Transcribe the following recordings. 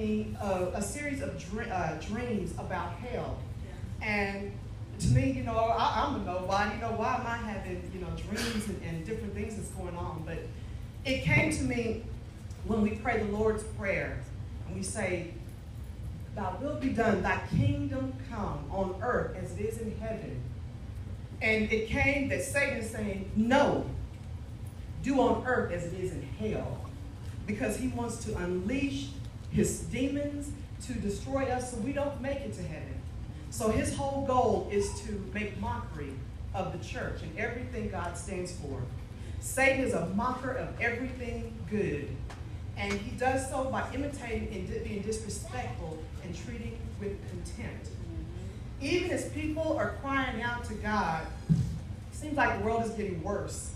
me a series of dreams about hell. And to me, I'm a nobody. Why am I having, dreams and different things that's going on? But it came to me when we pray the Lord's Prayer, and we say, "Thy will be done, thy kingdom come on earth as it is in heaven." And it came that Satan is saying, "No, do on earth as it is in hell," because he wants to unleash his demons to destroy us so we don't make it to heaven. So his whole goal is to make mockery of the church and everything God stands for. Satan is a mocker of everything good, and he does so by imitating and being disrespectful and treating with contempt. Even as people are crying out to God, it seems like the world is getting worse.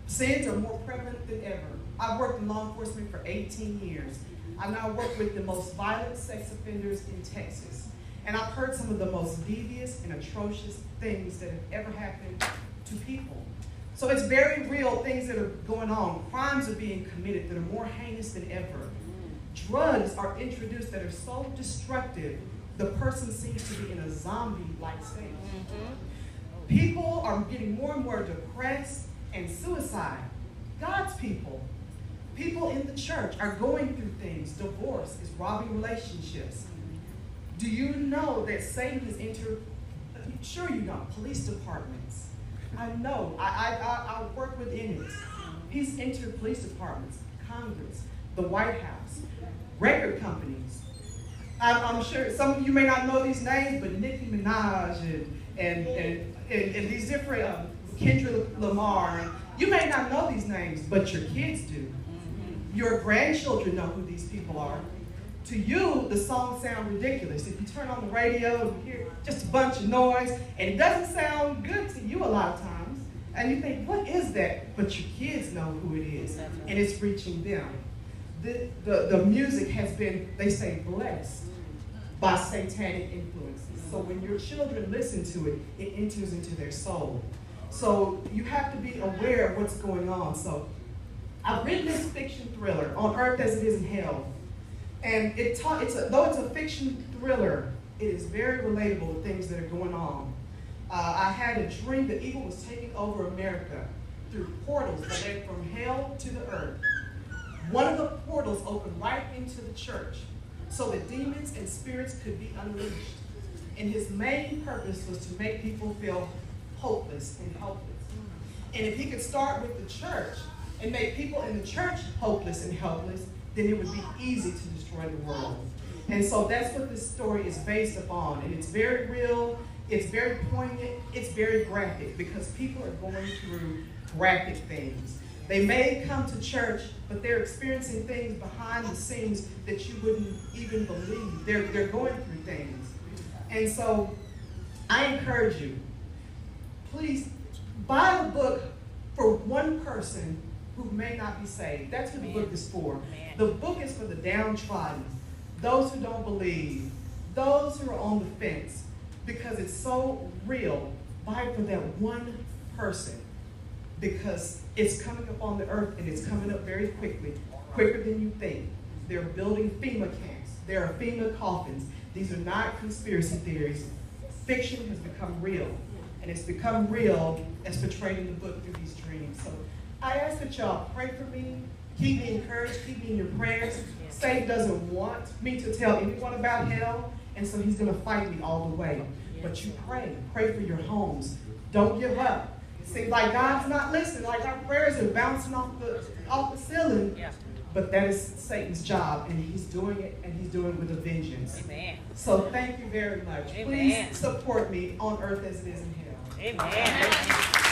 Sins are more prevalent than ever. I've worked in law enforcement for 18 years. I now work with the most violent sex offenders in Texas. And I've heard some of the most devious and atrocious things that have ever happened to people. So it's very real things that are going on. Crimes are being committed that are more heinous than ever. Drugs are introduced that are so destructive, the person seems to be in a zombie-like state. People are getting more and more depressed and suicide. God's people in the church are going through things. Divorce is robbing relationships. Do you know that Satan has entered, sure you know, police departments. I know, I work within it. He's entered police departments, Congress, the White House, record companies. I'm sure some of you may not know these names, but Nicki Minaj and these different, Kendrick Lamar. You may not know these names, but your kids do. Your grandchildren know who these people are. To you, the songs sound ridiculous. If you turn on the radio and you hear just a bunch of noise, and it doesn't sound good to you a lot of times, and you think, what is that? But your kids know who it is, and it's reaching them. The music has been, they say, blessed by satanic influences. So when your children listen to it, it enters into their soul. So you have to be aware of what's going on. So I've written this fiction thriller, On Earth as It Is in Hell. And though it's a fiction thriller, it is very relatable to things that are going on. I had a dream that evil was taking over America through portals that led from hell to the earth. One of the portals opened right into the church so that demons and spirits could be unleashed. And his main purpose was to make people feel hopeless and helpless. And if he could start with the church and make people in the church hopeless and helpless, then it would be easy to destroy the world. And so that's what this story is based upon. And it's very real, it's very poignant, it's very graphic, because people are going through graphic things. They may come to church, but they're experiencing things behind the scenes that you wouldn't even believe. They're going through things. And so I encourage you, please buy the book for one person who may not be saved. That's who the book is for. The book is for the downtrodden, those who don't believe, those who are on the fence, because it's so real. Buy it for that one person, because it's coming up on the earth, and it's coming up very quickly, quicker than you think. They're building FEMA camps. There are FEMA coffins. These are not conspiracy theories. Fiction has become real, and it's become real as portrayed in the book through these dreams. So I ask that y'all pray for me, keep me encouraged, keep me in your prayers. Satan doesn't want me to tell anyone about hell, and so he's going to fight me all the way. But you pray for your homes. Don't give up. It seems like God's not listening, like our prayers are bouncing off the ceiling. But that is Satan's job, and he's doing it, and he's doing it with a vengeance. Amen. So thank you very much. Amen. Please support me on earth as it is in hell. Amen.